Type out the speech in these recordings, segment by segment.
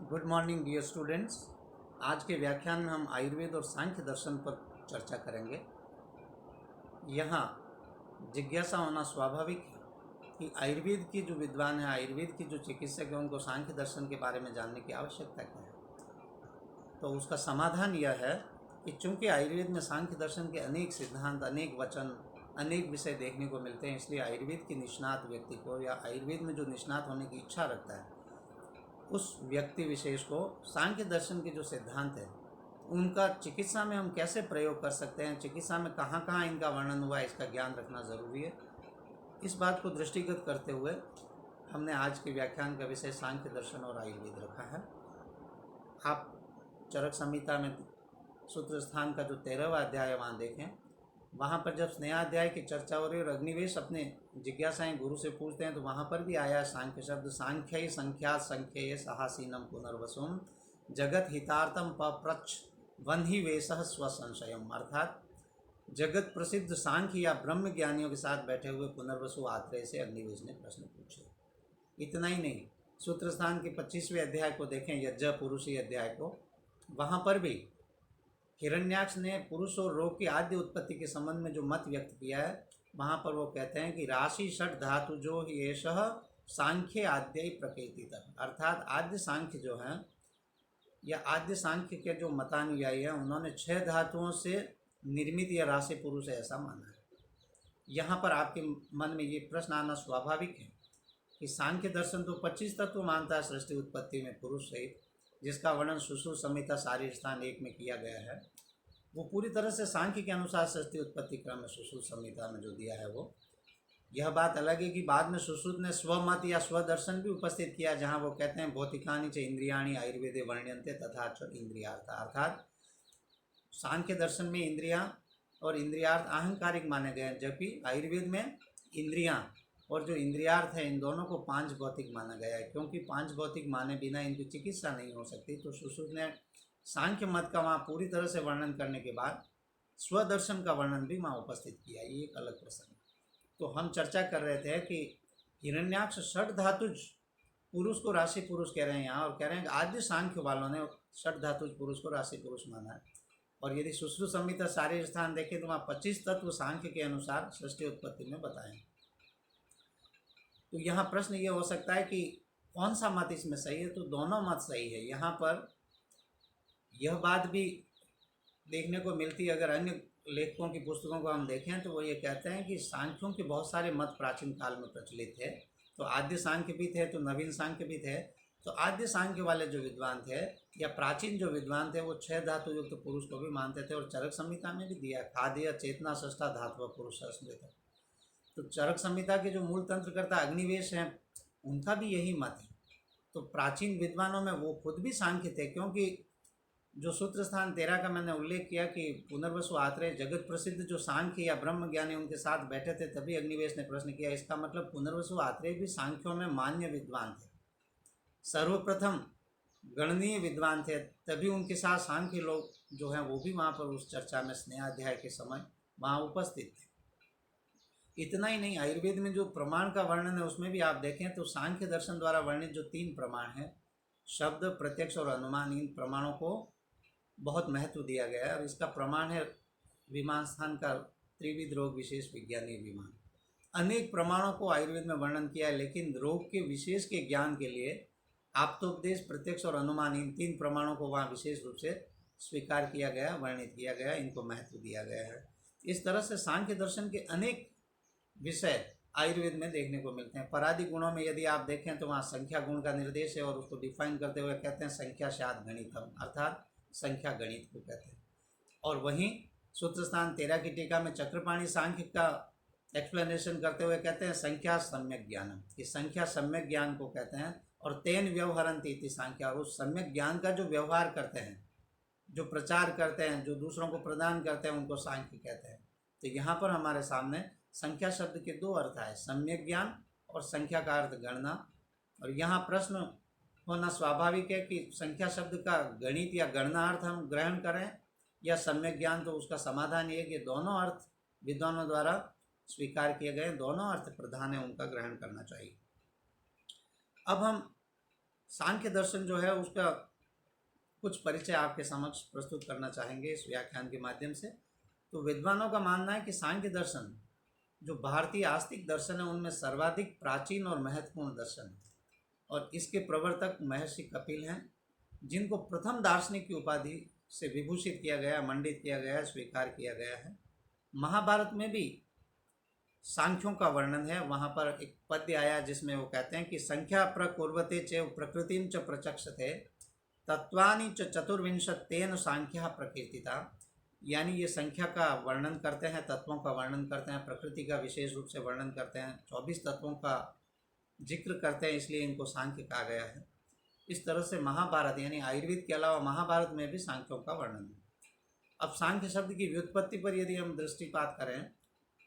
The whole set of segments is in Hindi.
Good morning dear students. आज के व्याख्यान में हम आयुर्वेद और सांख्य दर्शन पर चर्चा करेंगे। यहाँ जिज्ञासा होना स्वाभाविक है कि आयुर्वेद के जो विद्वान हैं, आयुर्वेद के जो चिकित्सक हैं, उनको सांख्य दर्शन के बारे में जानने की आवश्यकता क्या है। तो उसका समाधान यह है कि चूँकि आयुर्वेद में सांख्य दर्शन के अनेक सिद्धांत, अनेक वचन, अनेक विषय देखने को मिलते हैं, इसलिए आयुर्वेद के निष्णात व्यक्ति को या आयुर्वेद में जो निष्णात होने की इच्छा रखता है उस व्यक्ति विशेष को सांख्य दर्शन के जो सिद्धांत हैं उनका चिकित्सा में हम कैसे प्रयोग कर सकते हैं, चिकित्सा में कहाँ कहाँ इनका वर्णन हुआ है, इसका ज्ञान रखना ज़रूरी है। इस बात को दृष्टिगत करते हुए हमने आज के व्याख्यान का विषय सांख्य दर्शन और आयुर्वेद रखा है। आप चरक संहिता में सूत्र स्थान का जो 13वां अध्याय है वहाँ देखें। वहाँ पर जब स्नेहाध्याय की चर्चा हो रही है और अग्निवेश अपने जिज्ञासाएं गुरु से पूछते हैं तो वहाँ पर भी आया सांख्य शब्द। सांख्य संख्या संख्येय सहासीनम पुनर्वसुम जगत हितार्थम पप्रच्छ वन्ही वेशः स्वसंशयम, अर्थात जगत प्रसिद्ध सांख्य या ब्रह्म ज्ञानियों के साथ बैठे हुए पुनर्वसु आत्रेय से अग्निवेश ने प्रश्न पूछे। इतना ही नहीं, सूत्र स्थान के 25वें अध्याय को देखें, यज्ञ पुरुषी अध्याय को, वहाँ पर भी हिरण्याक्ष ने पुरुष और रोग की आद्य उत्पत्ति के संबंध में जो मत व्यक्त किया है, वहाँ पर वो कहते हैं कि राशि षट धातु जो येषः सांख्य आद्य प्रकृतितः, अर्थात आद्य सांख्य जो है या आद्य सांख्य के जो मतानुयायी हैं उन्होंने 6 धातुओं से निर्मित यह राशि पुरुष है, ऐसा माना है। यहाँ पर आपके मन में ये प्रश्न आना स्वाभाविक है कि सांख्य दर्शन तो 25 तत्व मानता है सृष्टि उत्पत्ति में पुरुष सहित, जिसका वर्णन सुश्रुत संहिता शारीर स्थान 1 में किया गया है। वो पूरी तरह से सांख्य के अनुसार सृष्टि उत्पत्ति क्रम में सुश्रुत संहिता में जो दिया है वो। यह बात अलग है कि बाद में सुश्रुत ने स्वमत या स्वदर्शन भी उपस्थित किया, जहाँ वो कहते हैं भौतिकानि च इंद्रियाणि आयुर्वेदे वर्ण्यन्ते तथा च इंद्रियार्थ, अर्थात सांख्य दर्शन में इंद्रियां और इंद्रियार्थ अहंकारिक माने गए हैं, जबकि आयुर्वेद में इंद्रियां और जो इंद्रियार्थ है इन दोनों को 5 भौतिक माना गया है, क्योंकि 5 भौतिक माने बिना इनकी चिकित्सा नहीं हो सकती। तो सुश्रुत ने सांख्य मत का वहाँ पूरी तरह से वर्णन करने के बाद स्वदर्शन का वर्णन भी वहाँ उपस्थित किया। ये एक अलग प्रसंग है। तो हम चर्चा कर रहे थे कि हिरण्याक्ष षट धातुज पुरुष को राशि पुरुष कह रहे हैं यहाँ, और कह रहे हैं कि आद्य सांख्य वालों ने षट धातुज पुरुष को राशि पुरुष माना है। और यदि सुश्रुत संहिता शारीर स्थान देखें तो वहाँ 25 तत्व सांख्य के अनुसार सृष्टि उत्पत्ति में बताएं। तो यहाँ प्रश्न ये हो सकता है कि कौन सा मत इसमें सही है, तो दोनों मत सही है। यहाँ पर यह बात भी देखने को मिलती है, अगर अन्य लेखकों की पुस्तकों को हम देखें तो वो ये कहते हैं कि सांख्यों के बहुत सारे मत प्राचीन काल में प्रचलित थे। तो आद्य सांख्य भी थे, तो नवीन सांख्य भी थे। तो आद्य सांख्य वाले जो विद्वान थे या प्राचीन जो विद्वान थे वो 6 धातु युक्त तो पुरुष को भी मानते थे, और चरक संहिता में भी दिया खाद्य चेतना षष्ठा धातु पुरुष स्मृत। तो चरक संहिता के जो मूल तंत्रकर्ता अग्निवेश हैं उनका भी यही मत है। तो प्राचीन विद्वानों में वो खुद भी सांख्य थे, क्योंकि जो सूत्र स्थान 13 का मैंने उल्लेख किया कि पुनर्वसु आत्रेय जगत प्रसिद्ध जो सांख्य या ब्रह्म ज्ञानी उनके साथ बैठे थे, तभी अग्निवेश ने प्रश्न किया। इसका मतलब पुनर्वसु आत्रेय भी सांख्यों में मान्य विद्वान थे, सर्वप्रथम गणनीय विद्वान थे, तभी उनके साथ सांख्य लोग जो हैं वो भी वहाँ पर उस चर्चा में स्नेहाध्याय के समय वहाँ उपस्थित थे। इतना ही नहीं, आयुर्वेद में जो प्रमाण का वर्णन है उसमें भी आप देखें तो सांख्य दर्शन द्वारा वर्णित जो 3 प्रमाण हैं, शब्द, प्रत्यक्ष और अनुमान, इन प्रमाणों को बहुत महत्व दिया गया है। और इसका प्रमाण है विमान स्थान का त्रिविध रोग विशेष विज्ञानी विमान। अनेक प्रमाणों को आयुर्वेद में वर्णन किया है, लेकिन रोग के विशेष के ज्ञान के लिए आप्तोपदेश, प्रत्यक्ष और अनुमान, इन 3 प्रमाणों को वहाँ विशेष रूप से स्वीकार किया गया, वर्णित किया गया, इनको महत्व दिया गया है। इस तरह से सांख्य दर्शन के अनेक विषय आयुर्वेद में देखने को मिलते हैं। परादि गुणों में यदि आप देखें तो वहाँ संख्या गुण का निर्देश है, और उसको डिफाइन करते हुए कहते हैं संख्या शाद गणितम, अर्थात संख्या गणित को कहते हैं। और वहीं सूत्र स्थान 13 की टीका में चक्रपाणी सांख्य का एक्सप्लेनेशन करते हुए कहते हैं संख्या सम्यक ज्ञानम, कि संख्या सम्यक ज्ञान को कहते हैं। और तेन व्यवहरन्ति इति सांख्या, और उस सम्यक ज्ञान का जो व्यवहार करते हैं, जो प्रचार करते हैं, जो दूसरों को प्रदान करते हैं, उनको सांख्य कहते हैं। तो यहाँ पर हमारे सामने संख्या शब्द के 2 अर्थ आए, सम्यक ज्ञान और संख्या का अर्थ गणना। और यहाँ प्रश्न होना स्वाभाविक है कि संख्या शब्द का गणित या गणना अर्थ हम ग्रहण करें या सम्यक ज्ञान। तो उसका समाधान ये है कि दोनों अर्थ विद्वानों द्वारा स्वीकार किए गए, दोनों अर्थ प्रधान है, उनका ग्रहण करना चाहिए। अब हम सांख्य दर्शन जो है उसका कुछ परिचय आपके समक्ष प्रस्तुत करना चाहेंगे इस व्याख्यान के माध्यम से। तो विद्वानों का मानना है कि सांख्य दर्शन जो भारतीय आस्तिक दर्शन है उनमें सर्वाधिक प्राचीन और महत्वपूर्ण दर्शन है, और इसके प्रवर्तक महर्षि कपिल हैं, जिनको प्रथम दार्शनिक की उपाधि से विभूषित किया गया, मंडित किया गया, स्वीकार किया गया है। महाभारत में भी सांख्यों का वर्णन है। वहाँ पर एक पद्य आया जिसमें वो कहते हैं कि संख्या प्रकुर्वते च प्रकृतिम च प्रचक्षते तत्वानि च चतुर्विंशतेन सांख्या प्रकीर्तिता। यानी ये संख्या का वर्णन करते हैं, तत्वों का वर्णन करते हैं, प्रकृति का विशेष रूप से वर्णन करते हैं, 24 तत्वों का जिक्र करते हैं, इसलिए इनको सांख्य कहा गया है। इस तरह से महाभारत यानी आयुर्वेद के अलावा महाभारत में भी सांख्यों का वर्णन है। अब सांख्य शब्द की व्युत्पत्ति पर यदि हम दृष्टिपात करें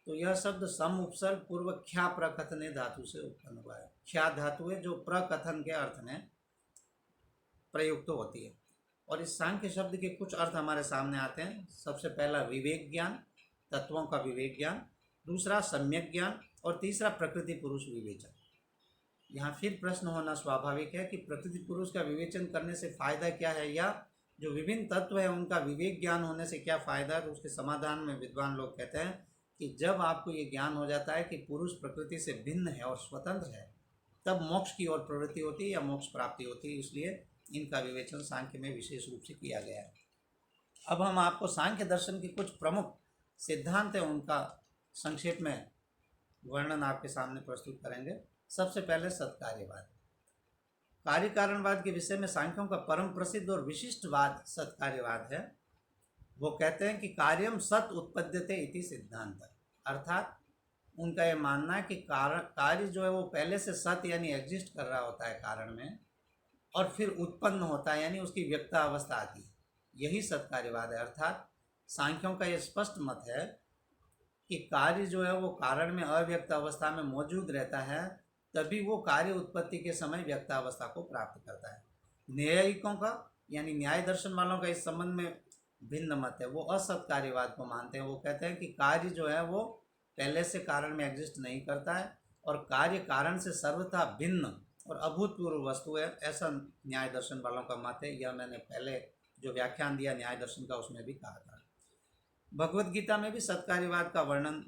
तो यह शब्द सम उपसर्ग पूर्व ख्या प्रकथने धातु से उत्पन्न हुआ है। ख्या धातु है जो प्रकथन के अर्थ में प्रयुक्त होती है। और इस सांख्य शब्द के कुछ अर्थ हमारे सामने आते हैं। सबसे पहला विवेक ज्ञान, तत्वों का विवेक ज्ञान, दूसरा सम्यक ज्ञान, और तीसरा प्रकृति पुरुष विवेचन। यहाँ फिर प्रश्न होना स्वाभाविक है कि प्रकृति पुरुष का विवेचन करने से फायदा क्या है, या जो विभिन्न तत्व है उनका विवेक ज्ञान होने से क्या फायदा है। तो उसके समाधान में विद्वान लोग कहते हैं कि जब आपको ये ज्ञान हो जाता है कि पुरुष प्रकृति से भिन्न है और स्वतंत्र है, तब मोक्ष की ओर प्रवृत्ति होती है या मोक्ष प्राप्ति होती है। इसलिए इनका विवेचन सांख्य में विशेष रूप से किया गया है। अब हम आपको सांख्य दर्शन के कुछ प्रमुख सिद्धांत हैं उनका संक्षेप में वर्णन आपके सामने प्रस्तुत करेंगे। सबसे पहले सत्कार्यवाद। कार्य कारणवाद के विषय में सांख्यों का परम प्रसिद्ध और विशिष्टवाद सत्कार्यवाद है। वो कहते हैं कि कार्यम सत उत्पद्यते इति सिद्धांत, अर्थात उनका ये मानना है कि कार्य जो है वो पहले से सत यानी एग्जिस्ट कर रहा होता है कारण में, और फिर उत्पन्न होता है यानी उसकी व्यक्ता अवस्था आती है। यही सत्कार्यवाद है। अर्थात सांख्यों का ये स्पष्ट मत है कि कार्य जो है वो कारण में अव्यक्त अवस्था में मौजूद रहता है, तभी वो कार्य उत्पत्ति के समय व्यक्तावस्था को प्राप्त करता है। न्यायिकों का यानी न्याय दर्शन वालों का इस संबंध में भिन्न मत है। वो असत्कार्यवाद को मानते हैं। वो कहते हैं कि कार्य जो है वो पहले से कारण में एग्जिस्ट नहीं करता है, और कार्य कारण से सर्वथा भिन्न और अभूतपूर्व वस्तु है, ऐसा न्याय दर्शन वालों का मत है। यह मैंने पहले जो व्याख्यान दिया न्याय दर्शन का उसमें भी कहा था। भगवद गीता में भी सत्कार्यवाद का वर्णन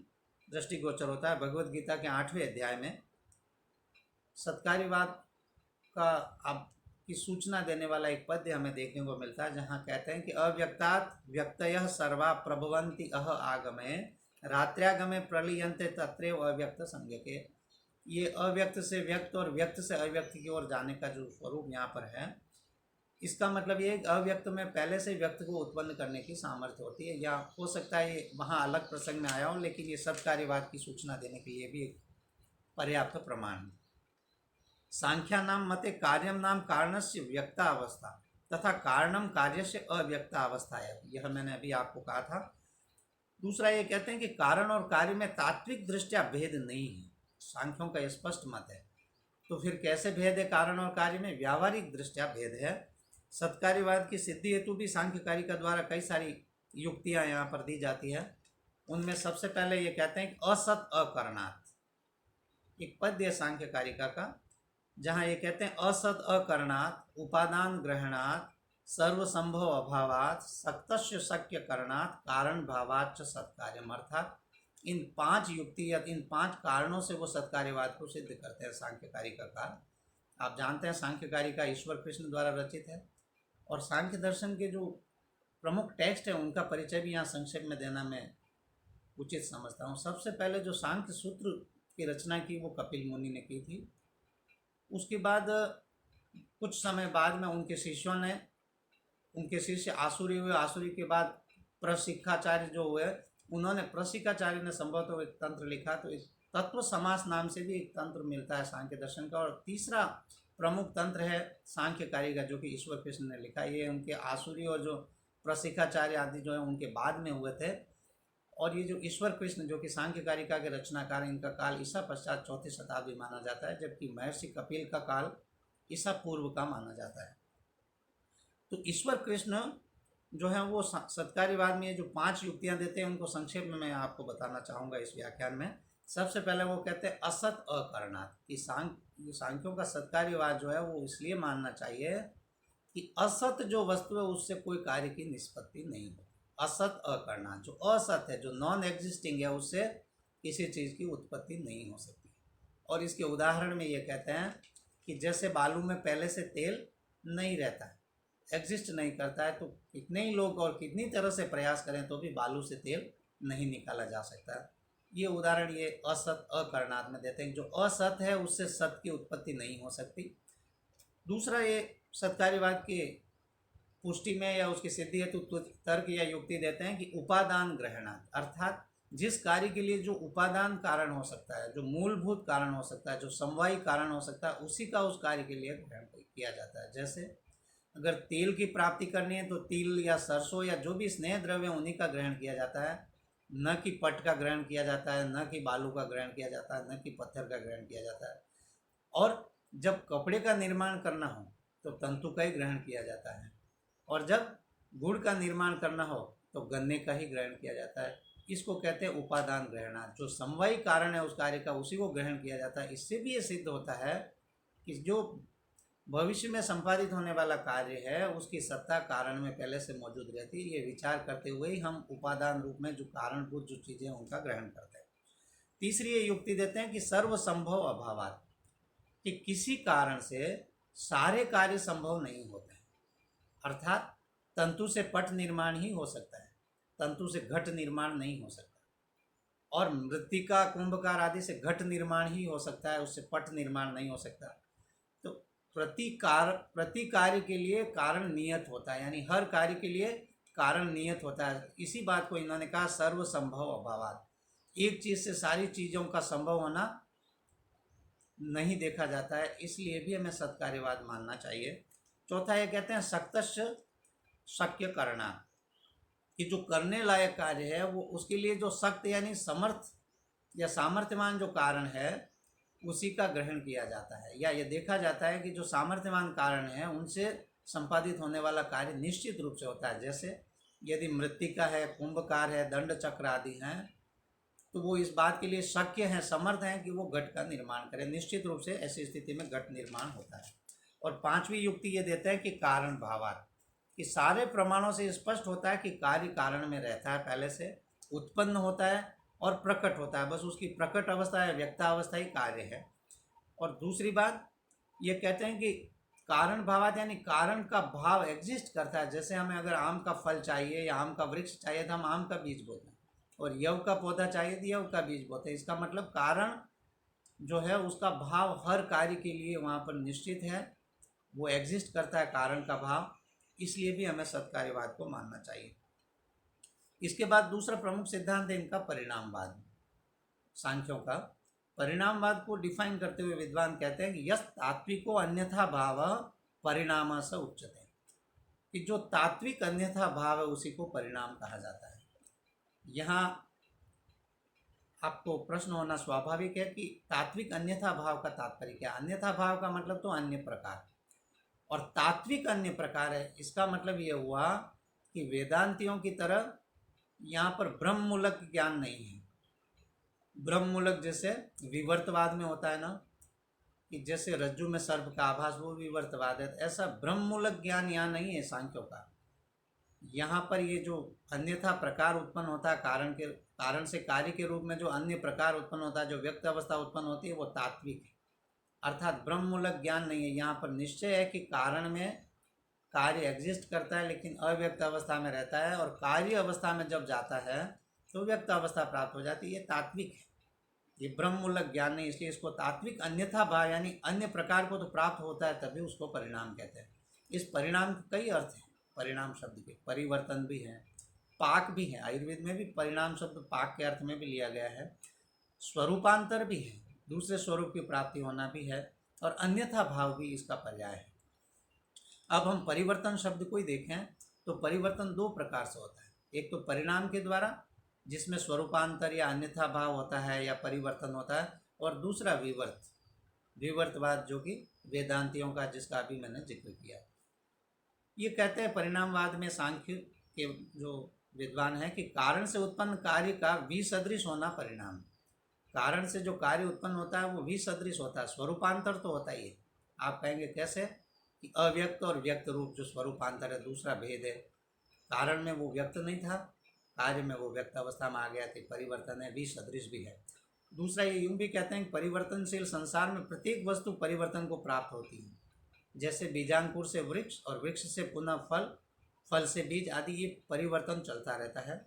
दृष्टिगोचर होता है। भगवद गीता के 8वें अध्याय में सत्कार्यवाद का अब की सूचना देने वाला एक पद्य हमें देखने को मिलता है, जहाँ कहते हैं कि अव्यक्तात् व्यक्तयः सर्वा प्रभवन्ति अह आगमे रात्र्यागमे प्रलीयन्ते तत्रैव अव्यक्त संज्ञके। ये अव्यक्त से व्यक्त और व्यक्त से अव्यक्त की ओर जाने का जो स्वरूप यहाँ पर है, इसका मतलब ये अव्यक्त में पहले से व्यक्त को उत्पन्न करने की सामर्थ्य होती है। या हो सकता है ये वहाँ अलग प्रसंग में आया हो, लेकिन ये सत्कार्यवाद की सूचना देने के लिए भी एक पर्याप्त प्रमाण है। सांख्या नाम मते कार्यम नाम कारणस्य व्यक्ता अवस्था तथा कारणम कार्यस्य अव्यक्ता अवस्था है। यह मैंने अभी आपको कहा था। दूसरा ये कहते हैं कि कारण और कार्य में तात्विक दृष्टया भेद नहीं है। सांख्यों का स्पष्ट मत है। तो फिर कैसे भेद है कारण और कार्य में? व्यावहारिक दृष्टया भेद है। सत्कार्यवाद की सिद्धि हेतु भी सांख्यकारिका द्वारा कई सारी युक्तियाँ यहाँ पर दी जाती है। उनमें सबसे पहले ये कहते हैं कि असत अकरणात्, एक पद्य है सांख्यकारिका का, जहाँ ये कहते हैं असत अकरणात् उपादान ग्रहणात् सर्वसंभव अभावात् सक्तस्य शक्य करणात् कारण भावाच्च सत्कार्यम। अर्थात इन 5 युक्ति या इन 5 कारणों से वो सत्कार्यवाद को सिद्ध करते हैं सांख्यकारिका का। आप जानते हैं सांख्यकारिका ईश्वर कृष्ण द्वारा रचित है, और सांख्य दर्शन के जो प्रमुख टेक्स्ट हैं उनका परिचय भी यहाँ संक्षेप में देना मैं उचित समझता हूँ। सबसे पहले जो सांख्य सूत्र की रचना की वो कपिल मुनि ने की थी। उसके बाद कुछ समय बाद में उनके शिष्यों ने, उनके शिष्य आसुरी हुए। आसुरी के बाद प्रशिक्षाचार्य जो हुए, उन्होंने प्रशिक्षाचार्य ने संभवतः एक तंत्र लिखा। तो इस तत्व समास नाम से भी एक तंत्र मिलता है सांख्य दर्शन का। और तीसरा प्रमुख तंत्र है सांख्यकारिका, जो कि ईश्वर कृष्ण ने लिखा। ये उनके आसुरी और जो प्रशिक्षाचार्य आदि जो है उनके बाद में हुए थे। और ये जो ईश्वर कृष्ण जो कि सांख्यकारिका के रचनाकार, इनका काल ईसा पश्चात 4वीं शताब्दी माना जाता है, जबकि महर्षि कपिल का काल ईसा पूर्व का माना जाता है। तो ईश्वर कृष्ण जो है वो सत्कार्यवाद में जो 5 युक्तियां देते हैं उनको संक्षेप में मैं आपको बताना चाहूँगा इस व्याख्यान में। सबसे पहले वो कहते हैं असत अकरणात्, कि सांख्यों का सत्कार्यवाद जो है वो इसलिए मानना चाहिए कि असत जो वस्तु है उससे कोई कार्य की निष्पत्ति नहीं होती। असत अकरणात्, जो असत है, जो नॉन एग्जिस्टिंग है, उससे किसी चीज़ की उत्पत्ति नहीं हो सकती। और इसके उदाहरण में ये कहते हैं कि जैसे बालू में पहले से तेल नहीं रहता है, एग्जिस्ट नहीं करता है, तो कितने ही लोग और कितनी तरह से प्रयास करें तो भी बालू से तेल नहीं निकाला जा सकता। ये उदाहरण ये असत अकरणात् में देते हैं। जो असत है उससे सत की उत्पत्ति नहीं हो सकती। दूसरा, ये सत्कार्यवाद की पुष्टि में या उसकी सिद्धि हेतु तर्क या युक्ति देते हैं कि उपादान ग्रहणात्, अर्थात जिस कार्य के लिए जो उपादान कारण हो सकता है, जो मूलभूत कारण हो सकता है, जो समवायी कारण हो सकता है, उसी का उस कार्य के लिए ग्रहण किया जाता है। जैसे अगर तेल की प्राप्ति करनी है तो तिल या सरसों या जो भी स्नेह द्रव्य उन्हीं का ग्रहण किया जाता है, न कि पट का ग्रहण किया जाता है, न कि बालू का ग्रहण किया जाता है, न कि पत्थर का ग्रहण किया जाता है। और जब कपड़े का निर्माण करना हो तो तंतु का ही ग्रहण किया जाता है, और जब गुड़ का निर्माण करना हो तो गन्ने का ही ग्रहण किया जाता है। इसको कहते हैं उपादान ग्रहणात्। जो समवायी कारण है उस कार्य का, उसी को ग्रहण किया जाता है। इससे भी ये सिद्ध होता है कि जो भविष्य में संपादित होने वाला कार्य है उसकी सत्ता कारण में पहले से मौजूद रहती है। ये विचार करते हुए ही हम उपादान रूप में जो कारणभूत जो चीज़ें हैं उनका ग्रहण करते हैं। तीसरी ये युक्ति देते हैं कि सर्व संभव अभावात्, कि किसी कारण से सारे कार्य संभव नहीं होते हैं। अर्थात तंतु से पट निर्माण ही हो सकता है, तंतु से घट निर्माण नहीं हो सकता। और मृत्तिका, कुंभकार आदि से घट निर्माण ही हो सकता है, उससे पट निर्माण नहीं हो सकता। तो प्रति कार्य के लिए कारण नियत होता है, यानी हर कार्य के लिए कारण नियत होता है। इसी बात को इन्होंने कहा सर्व संभव अभावात्। एक चीज़ से सारी चीज़ों का संभव होना नहीं देखा जाता है, इसलिए भी हमें सत्कार्यवाद मानना चाहिए। चौथा ये कहते हैं सक्तस्य शक्य करना, कि जो करने लायक कार्य है वो उसके लिए जो सख्त यानी समर्थ या सामर्थ्यवान जो कारण है उसी का ग्रहण किया जाता है, या ये देखा जाता है कि जो सामर्थ्यवान कारण है उनसे संपादित होने वाला कार्य निश्चित रूप से होता है। जैसे यदि मृत्तिका है, कुंभकार है, दंड चक्र आदि हैं, तो वो इस बात के लिए शक्य हैं, समर्थ हैं कि वो घट का निर्माण करें। निश्चित रूप से ऐसी स्थिति में घट निर्माण होता है। और पांचवी युक्ति ये देता है कि कारण भावात्, कि सारे प्रमाणों से स्पष्ट होता है कि कार्य कारण में रहता है, पहले से उत्पन्न होता है और प्रकट होता है, बस उसकी प्रकट अवस्था या व्यक्तावस्था ही कार्य है। और दूसरी बात ये कहते हैं कि कारण भावात्, यानी कारण का भाव एग्जिस्ट करता है। जैसे हमें अगर आम का फल चाहिए या आम का वृक्ष चाहिए तो हम आम का बीज बोते हैं, और यव का पौधा चाहिए तो यव का बीज बोते हैं। इसका मतलब कारण जो है उसका भाव हर कार्य के लिए वहाँ पर निश्चित है, वो एग्जिस्ट करता है कारण का भाव, इसलिए भी हमें सत्कार्यवाद को मानना चाहिए। इसके बाद दूसरा प्रमुख सिद्धांत है इनका परिणामवाद, सांख्यों का। परिणामवाद को डिफाइन करते हुए विद्वान कहते हैं कि यस तात्विको अन्यथा भाव परिणाम स उच्यते, कि जो तात्विक अन्यथा भाव है उसी को परिणाम कहा जाता है। यहाँ आपको प्रश्न होना स्वाभाविक है कि तात्विक अन्यथा भाव का तात्पर्य क्या। अन्यथा भाव का मतलब तो अन्य प्रकार, और तात्विक अन्य प्रकार है, इसका मतलब ये हुआ कि वेदांतियों की तरह यहाँ पर ब्रह्ममूलक ज्ञान नहीं है। ब्रह्ममूलक जैसे विवर्तवाद में होता है ना, कि जैसे रज्जु में सर्प का आभास, वो विवर्तवाद है। ऐसा ब्रह्ममूलक ज्ञान यहाँ नहीं है सांख्यों का। यहाँ पर ये जो अन्यथा प्रकार उत्पन्न होता है कारण से कार्य के रूप में जो अन्य प्रकार उत्पन्न होता है, जो व्यक्त अवस्था उत्पन्न होती है, वो तात्विक है, अर्थात ब्रह्ममूलक ज्ञान नहीं है। यहाँ पर निश्चय है कि कारण में कार्य एग्जिस्ट करता है लेकिन अव्यक्त अवस्था में रहता है, और कार्य अवस्था में जब जाता है तो व्यक्त अवस्था प्राप्त हो जाती है। ये तात्विक है, ये ब्रह्ममूलक ज्ञान नहीं, इसलिए इसको तात्विक अन्यथा भाव यानी अन्य प्रकार को तो प्राप्त होता है तभी उसको परिणाम कहते हैं। इस परिणाम के कई अर्थ हैं, परिणाम शब्द के परिवर्तन भी हैं, पाक भी है। आयुर्वेद में भी परिणाम शब्द पाक के अर्थ में भी लिया गया है। स्वरूपांतर भी है, दूसरे स्वरूप की प्राप्ति होना भी है, और अन्यथा भाव भी इसका पर्याय है। अब हम परिवर्तन शब्द को ही देखें तो परिवर्तन दो प्रकार से होता है। एक तो परिणाम के द्वारा जिसमें स्वरूपांतर या अन्यथा भाव होता है या परिवर्तन होता है, और दूसरा विवर्तवाद जो कि वेदांतियों का, जिसका अभी मैंने जिक्र किया। ये कहते हैं परिणामवाद में सांख्य के जो विद्वान हैं कि कारण से उत्पन्न कार्य का विसदृश होना परिणाम, कारण से जो कार्य उत्पन्न होता है वो भी सदृश होता है, स्वरूपांतर तो होता ही है। आप कहेंगे कैसे, कि अव्यक्त और व्यक्त रूप जो स्वरूपांतर है, दूसरा भेद है। कारण में वो व्यक्त नहीं था, कार्य में वो व्यक्त अवस्था में आ गया थी, परिवर्तन है, भी सदृश भी है। दूसरा ये यूं भी कहते हैं कि परिवर्तनशील संसार में प्रत्येक वस्तु परिवर्तन को प्राप्त होती है। जैसे बीजांकुर से वृक्ष और वृक्ष से पुनः फल, फल से बीज आदि, ये परिवर्तन चलता रहता है।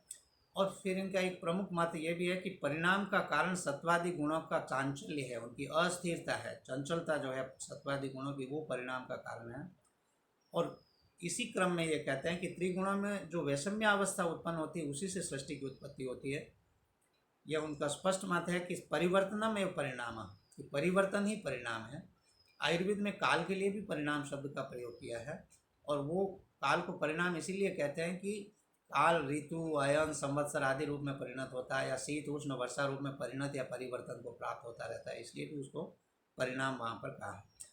और फिर इनका एक प्रमुख मत ये भी है कि परिणाम का कारण सत्वादि गुणों का चांचल्य है, उनकी अस्थिरता है, चंचलता जो है सत्वादि गुणों की, वो परिणाम का कारण है। और इसी क्रम में ये कहते हैं कि त्रिगुणों में जो वैषम्य अवस्था उत्पन्न होती है उसी से सृष्टि की उत्पत्ति होती है। यह उनका स्पष्ट मत है कि परिवर्तनम एवं परिणाम, कि परिवर्तन ही परिणाम है। आयुर्वेद में काल के लिए भी परिणाम शब्द का प्रयोग किया है, और वो काल को परिणाम इसीलिए कहते हैं कि काल ऋतु, अयन, संवत्सर आदि रूप में परिणत होता है, या शीत उष्ण वर्षा रूप में परिणत या परिवर्तन को प्राप्त होता रहता है, इसलिए भी उसको परिणाम वहाँ पर कहा है।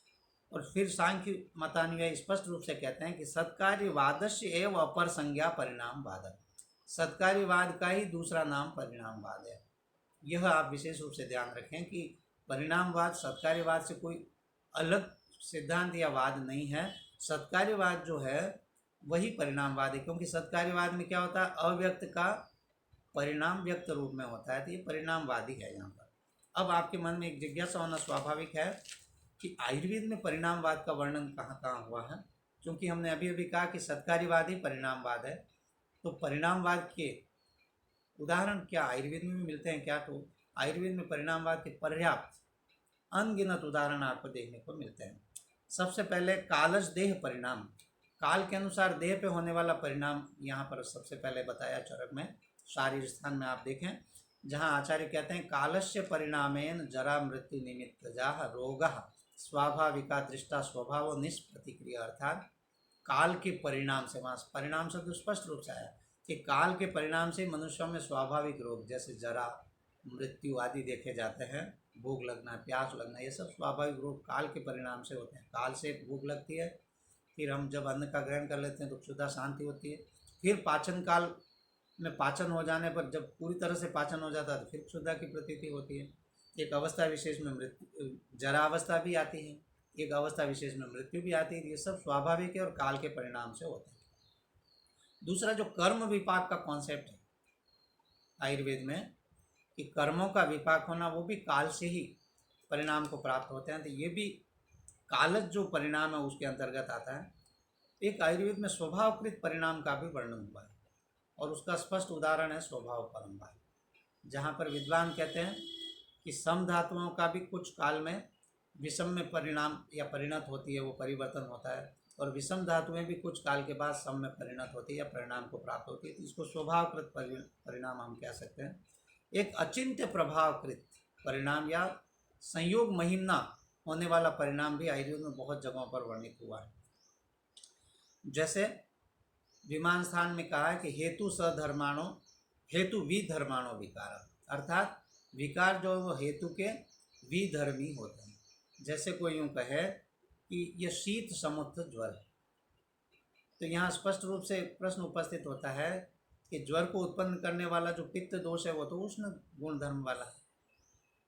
और फिर सांख्य मतानुयायी स्पष्ट रूप से कहते हैं कि सत्कार्यवादस्य एवं अपर संज्ञा परिणामवाद, सत्कार्यवाद का ही दूसरा नाम परिणामवाद है। यह आप विशेष रूप से ध्यान रखें कि परिणामवाद सत्कार्यवाद से कोई अलग सिद्धांत या वाद नहीं है। सत्कार्यवाद जो है वही परिणामवाद है, क्योंकि सत्कार्यवाद में क्या होता है, अव्यक्त का परिणाम व्यक्त रूप में होता है, तो ये परिणामवादी है यहाँ पर। अब आपके मन में एक जिज्ञासा होना स्वाभाविक है कि आयुर्वेद में परिणामवाद का वर्णन कहाँ कहाँ हुआ है, क्योंकि हमने अभी अभी कहा कि सत्कार्यवाद ही परिणामवाद है। तो परिणामवाद के उदाहरण क्या आयुर्वेद में भी मिलते हैं क्या, तो आयुर्वेद में परिणामवाद के पर्याप्त अनगिनत उदाहरण आपको देखने को मिलते हैं। सबसे पहले कालज देह परिणाम, काल के अनुसार देह पे होने वाला परिणाम यहाँ पर सबसे पहले बताया चरक में। शारीर स्थान में आप देखें जहाँ आचार्य कहते हैं कालस्य परिणामेन जरा मृत्यु निमित्त जाह रोगः स्वाभाविका दृष्टा स्वभाव निष्प्रतिक्रिया, अर्थात काल के परिणाम से, वहाँ परिणाम शब्द स्पष्ट रूप से आया कि काल के परिणाम से मनुष्यों में स्वाभाविक रोग जैसे जरा, मृत्यु आदि देखे जाते हैं, भूख लगना, प्यास लगना, ये सब स्वाभाविक रोग काल के परिणाम से होते हैं। काल से भूख लगती है, फिर हम जब अन्न का ग्रहण कर लेते हैं तो क्षुधा शांति होती है, फिर पाचन काल में पाचन हो जाने पर जब पूरी तरह से पाचन हो जाता है तो फिर क्षुधा की प्रतीति होती है। एक अवस्था विशेष में मृत्यु, जरा अवस्था भी आती है, एक अवस्था विशेष में मृत्यु भी आती है। ये सब स्वाभाविक है और काल के परिणाम से होते हैं। दूसरा जो कर्म विपाक का कॉन्सेप्ट है आयुर्वेद में, कि कर्मों का विपाक होना, वो भी काल से ही परिणाम को प्राप्त होते हैं, तो ये भी कालज जो परिणाम है उसके अंतर्गत आता है। एक आयुर्वेद में स्वभावकृत परिणाम का भी वर्णन हुआ है, और उसका स्पष्ट उदाहरण है स्वभाव परम्परा, जहाँ पर विद्वान कहते हैं कि सम धातुओं का भी कुछ काल में विषम में परिणाम या परिणत होती है, वो परिवर्तन होता है, और विषम धातुएं भी कुछ काल के बाद सम में परिणत होती है या परिणाम को प्राप्त होती है, तो इसको स्वभावकृत परिणाम हम कह सकते हैं। एक अचिंत्य प्रभावकृत परिणाम या संयोग महिमा होने वाला परिणाम भी आयुर्वेद में बहुत जगहों पर वर्णित हुआ है। जैसे विमान स्थान में कहा है कि हेतु सधर्माणो हेतु विधर्माणो विकार, अर्थात विकार जो वो हेतु के विधर्मी होते हैं। जैसे कोई यूँ कहे कि यह शीत समुद्र ज्वर है, तो यहाँ स्पष्ट रूप से प्रश्न उपस्थित होता है कि ज्वर को उत्पन्न करने वाला जो पित्त दोष है वो तो उष्ण गुणधर्म वाला है,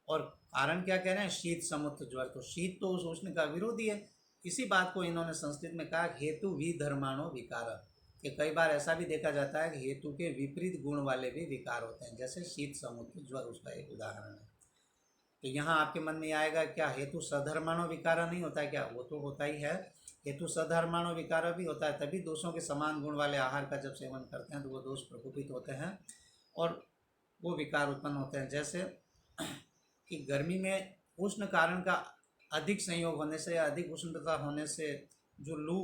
और कारण क्या कह रहे हैं, शीत समुद्र ज्वर, तो शीत तो उस उष्ण का विरोधी है। इसी बात को इन्होंने संस्कृत में कहा हेतु विधर्माणो विकार, कि कई बार ऐसा भी देखा जाता है कि हेतु के विपरीत गुण वाले भी विकार होते हैं, जैसे शीत समुद्र ज्वर उसका एक उदाहरण है। तो यहाँ आपके मन में आएगा क्या हेतु सधर्माणो विकार नहीं होता क्या, वो तो होता ही है, हेतु सधर्माणो विकार भी होता है, तभी दोषों के समान गुण वाले आहार का जब सेवन करते हैं तो वो दोष प्रकोपित होते हैं और वो विकार उत्पन्न होते हैं। जैसे कि गर्मी में उष्ण कारण का अधिक संयोग होने से या अधिक उष्णता होने से जो लू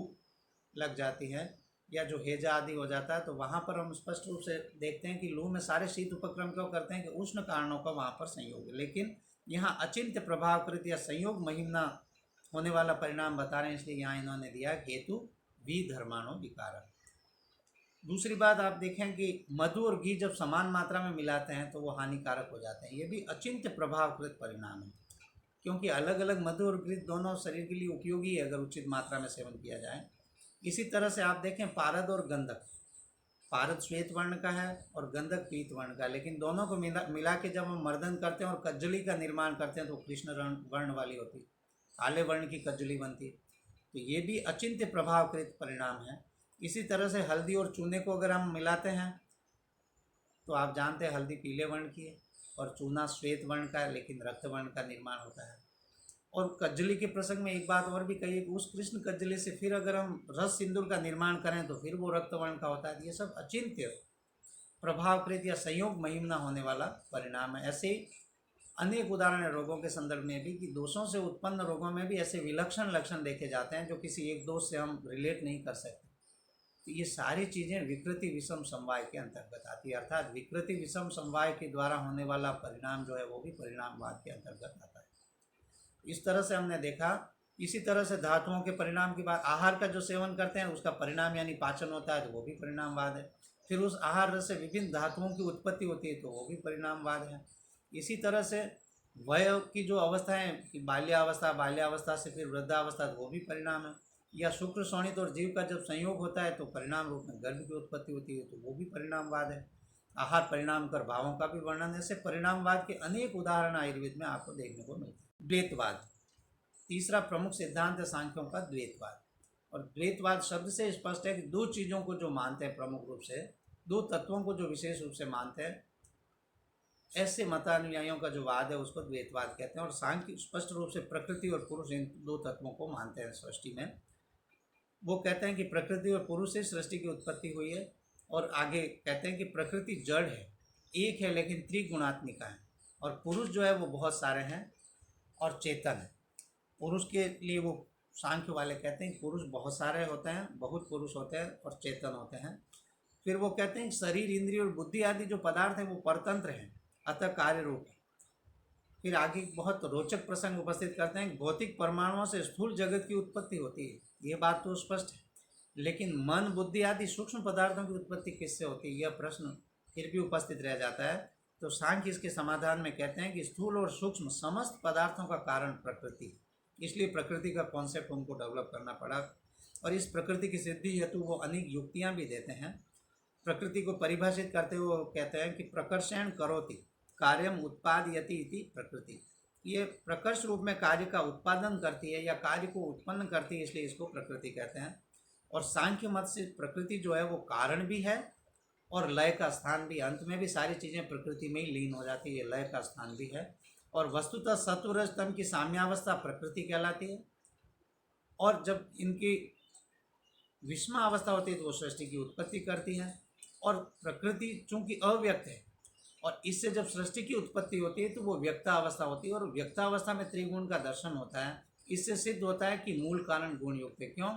लग जाती है या जो हेजा आदि हो जाता है, तो वहाँ पर हम स्पष्ट रूप से देखते हैं कि लू में सारे शीत उपक्रम क्यों करते हैं कि उष्ण कारणों का वहाँ पर संयोग है। लेकिन यहाँ अचिंत्य प्रभावकृत या संयोग महिमा होने वाला परिणाम बता रहे हैं, इसलिए यहाँ इन्होंने दिया हेतु विधर्माणो विकार। दूसरी बात आप देखें कि मधु और घी जब समान मात्रा में मिलाते हैं तो वो हानिकारक हो जाते हैं, ये भी अचिंत्य प्रभावकृत परिणाम है, क्योंकि अलग अलग मधु और घी दोनों शरीर के लिए उपयोगी है अगर उचित मात्रा में सेवन किया जाए। इसी तरह से आप देखें पारद और गंधक, पारद श्वेत वर्ण का है और गंधक पीत वर्ण का है, लेकिन दोनों को मिला के जब हम मर्दन करते हैं और कज्जली का निर्माण करते हैं तो कृष्ण वर्ण वाली होती है, काले वर्ण की कज्जली बनती है। तो ये भी अचिंत्य प्रभावकृत परिणाम है। इसी तरह से हल्दी और चूने को अगर हम मिलाते हैं तो आप जानते हैं हल्दी पीले वर्ण की है और चूना श्वेत वर्ण का है, लेकिन रक्त वर्ण का निर्माण होता है। और कज्जली के प्रसंग में एक बात और भी कही, उस कृष्ण कज्जली से फिर अगर हम रस सिंदूर का निर्माण करें तो फिर वो रक्त वर्ण का होता है। ये सब अचिंत्य प्रभावकृत या संयोग महिमा होने वाला परिणाम है। ऐसे अनेक उदाहरण है रोगों के संदर्भ में भी कि दोषों से उत्पन्न रोगों में भी ऐसे विलक्षण लक्षण देखे जाते हैं जो किसी एक दोष से हम रिलेट नहीं कर सकते। तो ये सारी चीज़ें विकृति विषम समवाय के अंतर्गत आती है, अर्थात विकृति विषम समवाय के द्वारा होने वाला परिणाम जो है वो भी परिणामवाद के अंतर्गत आता है। इस तरह से हमने देखा। इसी तरह से धातुओं के परिणाम की बात, आहार का जो सेवन करते हैं उसका परिणाम यानी पाचन होता है तो वो भी परिणामवाद है। फिर उस आहार रस से विभिन्न धातुओं की उत्पत्ति होती है तो वो भी परिणामवाद है। इसी तरह से वय की जो अवस्था है कि बाल्यावस्था से फिर वृद्धावस्था तो वो भी परिणाम है। या शुक्र शोणित और जीव का जब संयोग होता है तो परिणाम रूप में गर्भ की उत्पत्ति होती है तो वो भी परिणामवाद है। आहार परिणाम कर भावों का भी वर्णन है। ऐसे परिणामवाद के अनेक उदाहरण आयुर्वेद में आपको देखने को मिलते हैं। द्वैतवाद, तीसरा प्रमुख सिद्धांत है सांख्यों का द्वैतवाद। और द्वैतवाद शब्द से स्पष्ट है कि दो चीज़ों को जो मानते हैं प्रमुख रूप से, दो तत्वों को जो विशेष रूप से मानते हैं, ऐसे मतानुयायियों का जो वाद है उसको द्वैतवाद कहते हैं। और सांख्य स्पष्ट रूप से प्रकृति और पुरुष इन दो तत्वों को मानते हैं सृष्टि में। वो कहते हैं कि प्रकृति और पुरुष से सृष्टि की उत्पत्ति हुई है। और आगे कहते हैं कि प्रकृति जड़ है, एक है लेकिन त्रिगुणात्मिका है, और पुरुष जो है वो बहुत सारे हैं और चेतन है। पुरुष के लिए वो सांख्य वाले कहते हैं कि पुरुष बहुत सारे होते हैं, बहुत पुरुष होते हैं और चेतन होते हैं। फिर वो कहते हैं कि शरीर, इंद्रिय और बुद्धि आदि जो पदार्थ हैं वो परतंत्र हैं, अतः कार्य रूप है। फिर आगे बहुत रोचक प्रसंग उपस्थित करते हैं कि भौतिक परमाणुओं से स्थूल जगत की उत्पत्ति होती है, ये बात तो स्पष्ट है, लेकिन मन, बुद्धि आदि सूक्ष्म पदार्थों की उत्पत्ति किससे होती है, यह प्रश्न फिर भी उपस्थित रह जाता है। तो सांख्य इसके समाधान में कहते हैं कि स्थूल और सूक्ष्म समस्त पदार्थों का कारण प्रकृति, इसलिए प्रकृति का कॉन्सेप्ट उनको डेवलप करना पड़ा। और इस प्रकृति की सिद्धि हेतु वो अनेक युक्तियाँ भी देते हैं। प्रकृति को परिभाषित करते हुए वो कहते हैं कि प्रकर्षण करोति कार्यम उत्पादयति इति प्रकृति, ये प्रकर्ष रूप में कार्य का उत्पादन करती है या कार्य को उत्पन्न करती है, इसलिए इसको प्रकृति कहते हैं। और सांख्य मत से प्रकृति जो है वो कारण भी है और लय का स्थान भी, अंत में भी सारी चीज़ें प्रकृति में ही लीन हो जाती है, लय का स्थान भी है। और वस्तुतः सत्व रज तम की साम्यावस्था प्रकृति कहलाती है। और जब इनकी विषमा अवस्था होती है तो वो सृष्टि की उत्पत्ति करती है। और प्रकृति चूंकि अव्यक्त है और इससे जब सृष्टि की उत्पत्ति होती है तो वो व्यक्तावस्था होती है, और व्यक्तावस्था में त्रिगुण का दर्शन होता है। इससे सिद्ध होता है कि मूल कारण गुण युक्त है। क्यों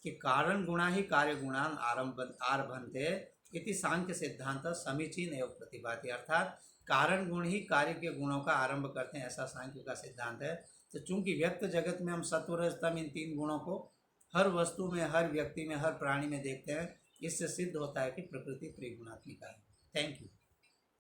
कि कारण गुणा ही कार्य गुणान आरभन्ते इति सांख्य सिद्धांत समीचीन एवं प्रतिभाति, अर्थात कारण गुण ही कार्य के गुणों का आरंभ करते हैं, ऐसा सांख्य का सिद्धांत है। तो चूंकि व्यक्त जगत में हम सत्व रज तम इन तीन गुणों को हर वस्तु में, हर व्यक्ति में, हर प्राणी में देखते हैं, इससे सिद्ध होता है कि प्रकृति त्रिगुणात्मिका है। Thank you.